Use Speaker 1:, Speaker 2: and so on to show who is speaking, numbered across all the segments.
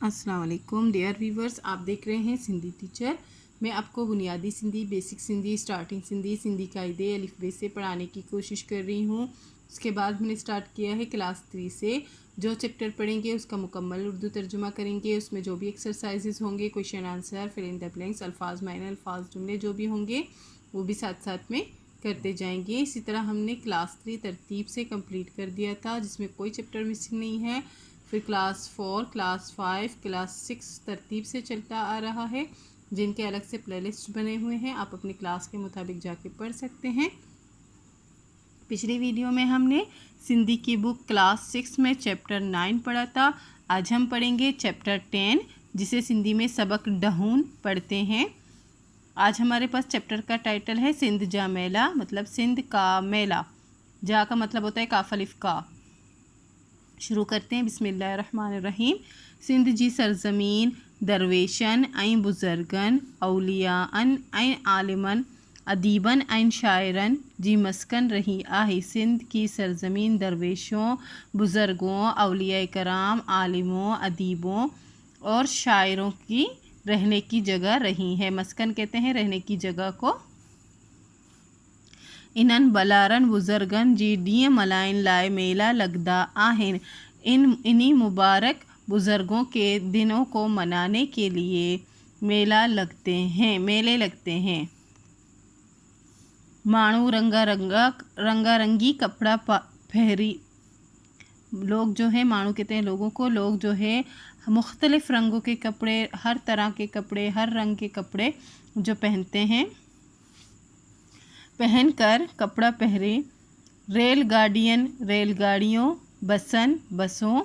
Speaker 1: अस्सलाम वालेकुम dear viewers, आप देख रहे हैं सिंधी टीचर। मैं आपको बुनियादी सिंधी, बेसिक सिंधी, स्टार्टिंग सिंधी, सिंधी कायदे अलिफ बे से पढ़ाने की कोशिश कर रही हूँ। उसके बाद मैंने स्टार्ट किया है क्लास 3 से। जो चैप्टर पढ़ेंगे उसका मुकम्मल उर्दू तर्जुमा करेंगे। उसमें जो भी एक्सरसाइजेज होंगे, question answer, fill in the blanks, अल्फाज मायने, अल्फाज जुमले जो भी होंगे वो भी साथ साथ में करते जाएंगे। इसी तरह हमने क्लास 3 तरतीब से कंप्लीट कर दिया था, जिसमें कोई चैप्टर मिसिंग नहीं है। फिर क्लास 4, क्लास 5, क्लास 6 तरतीब से चलता आ रहा है, जिनके अलग से प्लेलिस्ट बने हुए हैं। आप अपनी क्लास के मुताबिक जाके पढ़ सकते हैं। पिछली वीडियो में हमने सिंधी की बुक क्लास 6 में चैप्टर 9 पढ़ा था। आज हम पढ़ेंगे चैप्टर 10, जिसे सिंधी में सबक डहून पढ़ते हैं। आज हमारे पास चैप्टर का टाइटल है सिंध जा मेला, मतलब सिंध का मेला। जा का मतलब होता है काफ अलिफ का। शुरू करते हैं। बिस्मिल्लाहिर्रहमानिर्रहीम। सिंध जी सरजमीन दरवेशन ऐं बुज़ुर्गन औलियाअन ऐं आलिमन अदीबन ऐं शायरन जी मस्कन रही आहे। सिंध की सरजमीन दरवेशों, बुज़ुर्गों, औलिया कराम, आलिमों, अदीबों और शायरों की रहने की जगह रही है। मस्कन कहते हैं रहने की जगह को। इन्हनि बलारन बुज़ुर्गन जी ॾींहं मल्हाइण लाइ मेला लगदा आहिनि। इन्हीं मुबारक बुज़ुर्गों के दिनों को मनाने के लिए मेले लगते हैं। माण्हू रंगारंगी कपड़ा पहरी, लोग जो है, माण्हू कहते हैं लोगों को, लोग जो है मुख्तलिफ़ रंगों के कपड़े, हर तरह के कपड़े, हर रंग के कपड़े जो पहनते हैं, पहनकर कपड़ा पहरे। रेलगाड़ियों, बसों,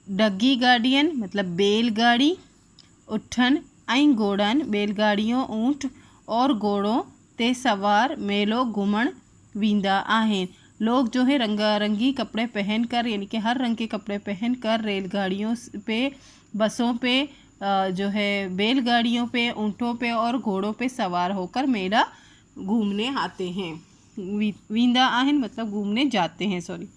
Speaker 1: डग्गी गाड़ियन मतलब बैलगाड़ी, उठन ऐं घोड़न, बैलगाड़ियों, ऊँट और घोड़ों ते सवार मेलो घुमण वींदा आहिनि। लोग जो है रंगारंगी कपड़े पहनकर, यानी कि हर रंग के कपड़े पहनकर रेलगाड़ियों पे, बसों पे, जो है बैलगाड़ियों पे, ऊँटों पे और घोड़ों पे सवार होकर मेला घूमने आते हैं। वींदा आहिन मतलब घूमने जाते हैं, सॉरी।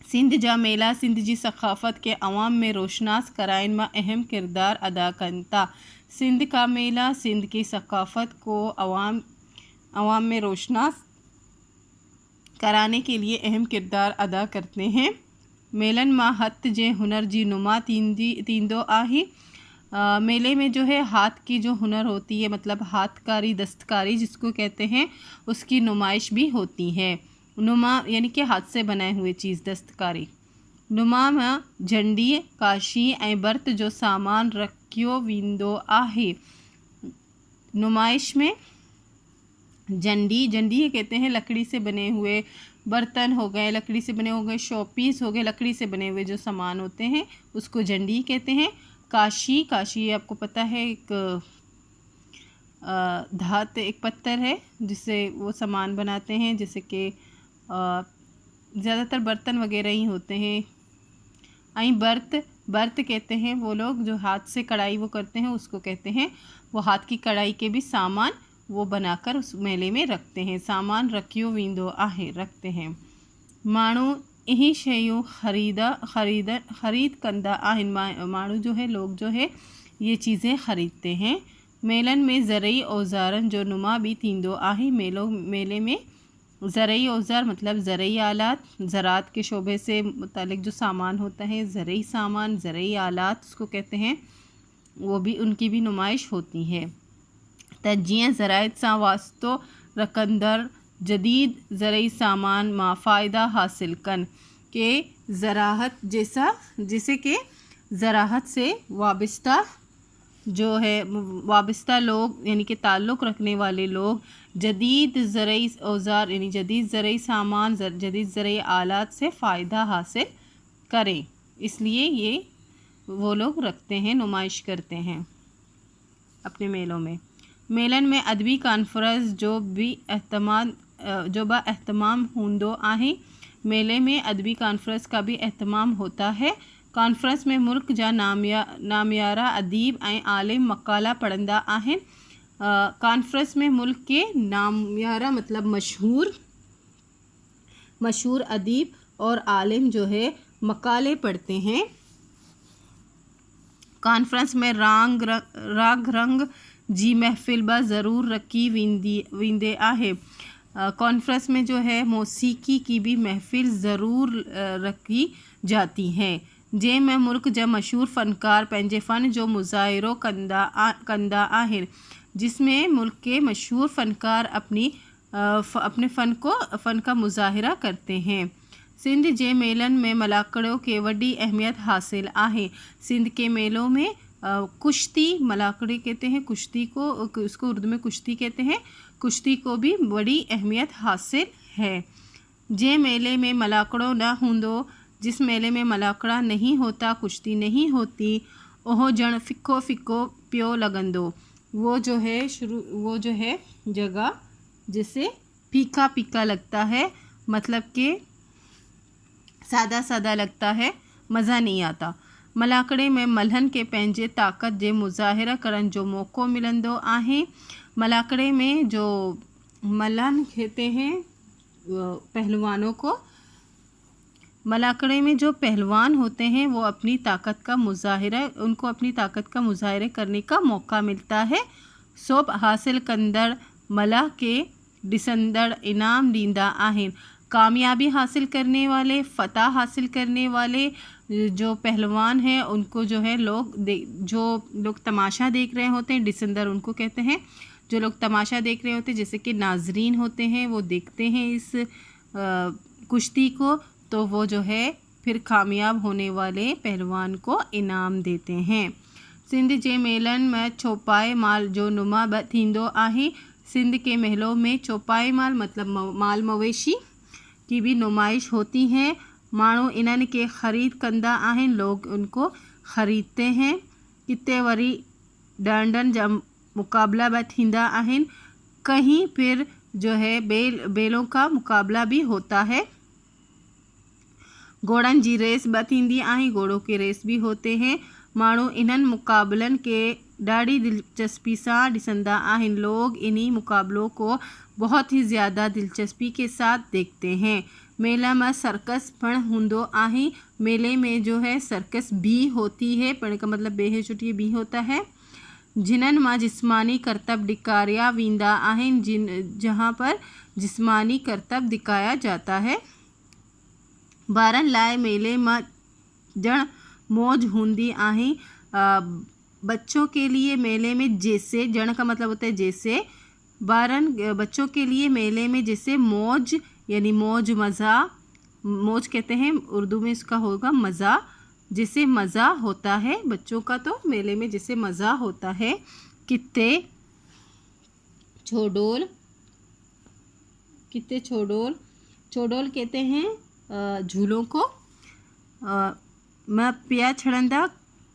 Speaker 1: सिंध जा मेला सिंध जी सक़ाफ़त के अवाम में रोशनास कराइन में अहम किरदार अदा कनि था। सिंध का मेला सिंध की सक़ाफ़त को अवाम में रोशनास कराने के लिए अहम किरदार अदा करते हैं। मेलन मां हथ जे हुनर जी नुमा तींदो आहे। मेले में जो है हाथ की जो हुनर होती है, मतलब हाथकारी, दस्तकारी जिसको कहते हैं, उसकी नुमाइश भी होती है। नुमा यानी कि हाथ से बनाए हुए चीज़, दस्तकारी। नुमा में झंडी, काशी ऐं बर्त जो सामान रखियो वेंदो आहे। नुमाइश में झंडी कहते हैं लकड़ी से बने हुए बर्तन हो गए, लकड़ी से बने हो गए शोपीस हो गए, लकड़ी से बने हुए जो सामान होते हैं उसको झंडी कहते हैं। काशी आपको पता है, एक धात, एक पत्थर है जिससे वो सामान बनाते हैं, जैसे कि ज़्यादातर बर्तन वगैरह ही होते हैं। ऐं बर्त कहते हैं वो लोग जो हाथ से कढ़ाई वो करते हैं, उसको कहते हैं। वो हाथ की कढ़ाई के भी सामान वो बनाकर उस मेले में रखते हैं। सामान रखियो वींदो आहे, रखते हैं। माण्हू यही शयूं ख़रीद कंदा आहिनि। माण्हू जो है, लोग जो है ये चीज़ें ख़रीदते हैं। मेलन में ज़रई औज़ारन जो नुमा भी थींदो आहे। मेले में ज़रई औज़ार मतलब ज़रई आलात, ज़रात के शोबे से मुतालिक जो सामान होता है, ज़रई सामान, ज़रई आलात उसको कहते हैं, वो भी, उनकी भी नुमाइश होती है। त जीअं ज़राइत सां वास्तो रकंदर जदीद ज़रई सामान मां फ़ायदा हासिल कन, के ज़राहत जैसे कि ज़राहत से वाबस्ता जो है, वाबस्ता लोग यानी कि ताल्लुक़ रखने वाले लोग जदीद ज़रई औज़ार यानी जदीद ज़रई सामान, जदीद ज़रई आलात से फ़ायदा हासिल करें, इसलिए ये वो लोग रखते हैं, नुमाइश करते हैं अपने मेलों में। मेलन में अदबी कॉन्फ्रेंस जो एहतमाम हूंदो आहे। मेले में अदबी कॉन्फ्रेंस का भी एहतमाम होता है। कॉन्फ्रेंस में मुल्क जा नामियारा अदीब ऐं आलिम मकाला पढ़ंदा आहिनि। कॉन्फ्रेंस में मुल्क के नामियारा मतलब मशहूर अदीब और आलिम जो है मकाले पढ़ते हैं। कॉन्फ्रेंस में राग रंग जी महफिल ब ज़रूर रखी वींदे आहे। कॉन्फ्रेंस में जो है मौसीकी की भी महफिल ज़रूर रखी जाती हैं। जे में मुल्क जा मशहूर फ़नकार पंहिंजे फ़न जो मुज़ाहिरो कंदा आहिनि, जिसमें मुल्क के मशहूर फ़नकार अपने फ़न का मुज़ाहिरा करते हैं। सिंध जे मेलन में मलाकड़ों के वॾी अहमियत हासिल आहे। सिंध के मेलों में कुश्ती, मलाकड़े कहते हैं कुश्ती को, उसको उर्दू में कुश्ती कहते हैं, कुश्ती को भी बड़ी अहमियत हासिल है। जे मेले में मलाकड़ो न हूंदो, जिस मेले में मलाकड़ा नहीं होता, कुश्ती नहीं होती, ओहो जण फिक्को फिक्को पियो लगंदो। वो जो है जगह जिसे फीका फीका लगता है, मतलब कि सादा सादा लगता है, मज़ा नहीं आता। मलाकड़े में मल्हन के पंहिंजे ताक़त जे मुज़ाहिरा करण जो मौक़ो मिलंदो आहे। मलाकड़े में जो मल्हन कहते हैं पहलवानों को, मलाकड़े में जो पहलवान होते हैं वो उनको अपनी ताकत का मुज़ाहिरा करने का मौका मिलता है। सोब हासिल कंदड़ मला के डिसंदड़ इनाम दींदा आहिनि। कामयाबी हासिल करने वाले, फ़तह हासिल करने वाले जो पहलवान हैं उनको जो है जो लोग तमाशा देख रहे होते हैं, डिसंदर उनको कहते हैं। जो लोग तमाशा देख रहे होते हैं, जैसे कि नाजरीन होते हैं, वो देखते हैं इस कुश्ती को, तो वो जो है फिर कामयाब होने वाले पहलवान को इनाम देते हैं। सिंध जे मेलन में चौपाए माल जो नुमा थींदो आहे। सिंध के महलों में चौपाए माल मतलब माल मवेशी की भी नुमाइश होती हैं। माण्हू इन्हनि के ख़रीद कंदा आहिनि, लोग उनको ख़रीदते हैं। किते वरी डांडन जा मुकाबला भी थींदा आहिनि। कहीं फिर जो है बेलों का मुकाबला भी होता है। घोड़न जी रेस भी थींदी आहे, घोड़ों के रेस भी होते हैं। माण्हू इन्हनि मुकाबलन के ॾाढी दिलचस्पी सां ॾिसंदा आहिनि। लोग इन्हीं मुकाबलों को बहुत ही ज़्यादा दिलचस्पी के साथ देखते हैं। मेला में सर्कस पण हूंदो आहे। मेले में जो है सर्कस भी होती है, पण का मतलब बे है छुट्टी भी होता है। जिन्हनि मां जिस्मानी करतब दिखाया वींदा आहिनि, जहाँ पर जिस्मानी करतब दिखाया जाता है। ॿारनि लाइ मेले में जण मौज हूंदी आहे। बच्चों के लिए मेले में जैसे, जण का मतलब होता है जैसे, बच्चों के लिए मेले में जैसे मौज यानी मौज, मज़ा, मौज कहते हैं उर्दू में, इसका होगा मज़ा, जैसे मज़ा होता है बच्चों का, तो मेले में जैसे मज़ा होता है। कित्ते छोडोल कहते हैं झूलों को। मैं पिया छड़ंदा,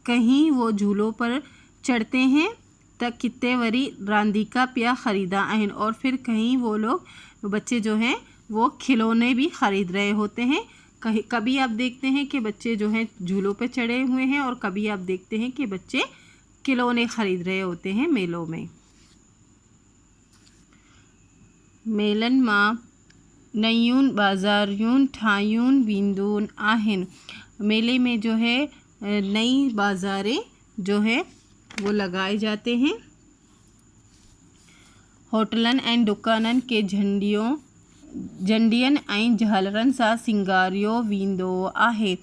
Speaker 1: कहीं वो झूलों पर चढ़ते हैं, तक कित्ते वरी रांदीका पिया ख़रीदा आहिनि, और फिर कहीं वो लोग बच्चे जो हैं वो खिलौने भी ख़रीद रहे होते हैं। कभी आप देखते हैं कि बच्चे जो हैं झूलों पे चढ़े हुए हैं, और कभी आप देखते हैं कि बच्चे खिलौने ख़रीद रहे होते हैं मेलों में। मेलन मां नयूं बाज़ारियूं ठाहियूं वेंदियूं आहिनि। मेले में जो है नई बाज़ारें जो है वो लगाए जाते हैं। होटलन ऐं दुकाननि के झंडियन ऐं झालरनि सां सिंगारियो वेंदो आहे।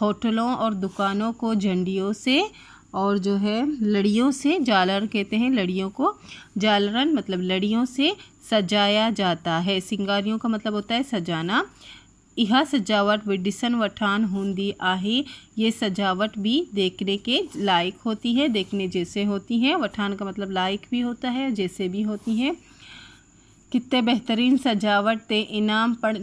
Speaker 1: होटलों और दुकानों को झंडियों से और जो है लड़ियों से, झालर कहते हैं लड़ियों को, झालरन मतलब लड़ियों से सजाया जाता है। सिंगारियों का मतलब होता है सजाना। यह सजावट भी ॾिसण वठान हूंदी आहे। ये सजावट भी देखने के लायक होती है, देखने जैसे होती है। वठान का मतलब लायक भी होता है, जैसे भी होती है। कितने बेहतरीन सजावट ते इनाम पण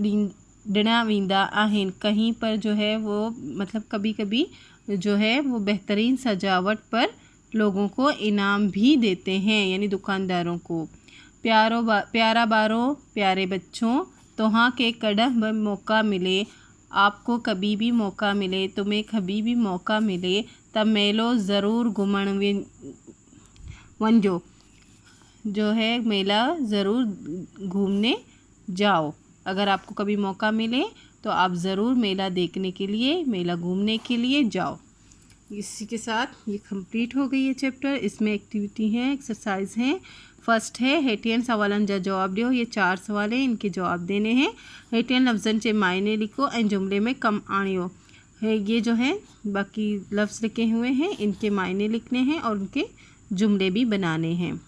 Speaker 1: ॾिना वेंदा आहिनि। कहीं पर जो है वो मतलब कभी कभी जो है वो बेहतरीन सजावट पर लोगों को इनाम भी देते हैं, यानी दुकानदारों को। प्यारा बारो प्यारे बच्चों, तोहाँ के कॾहिं भी मौका मिले, आपको कभी भी मौका मिले, तुम्हें कभी भी मौका मिले, तब मेलो ज़रूर घुमण वञो, जो है मेला ज़रूर घूमने जाओ। अगर आपको कभी मौका मिले तो आप ज़रूर मेला देखने के लिए, मेला घूमने के लिए जाओ। इसी के साथ ये कंप्लीट हो गई है चैप्टर। इसमें एक्टिविटी है, एक्सरसाइज है। फर्स्ट है हेटियन सवालन जा जवाब दियो। ये 4 सवाल हैं, इनके जवाब देने हैं। हेटियन लफ्ज़न चे मायने लिखो एंड जुमले में कम आणियो है। ये जो है बाकी लफ्ज़ लिखे हुए हैं, इनके मायने लिखने हैं और उनके जुमले भी बनाने हैं।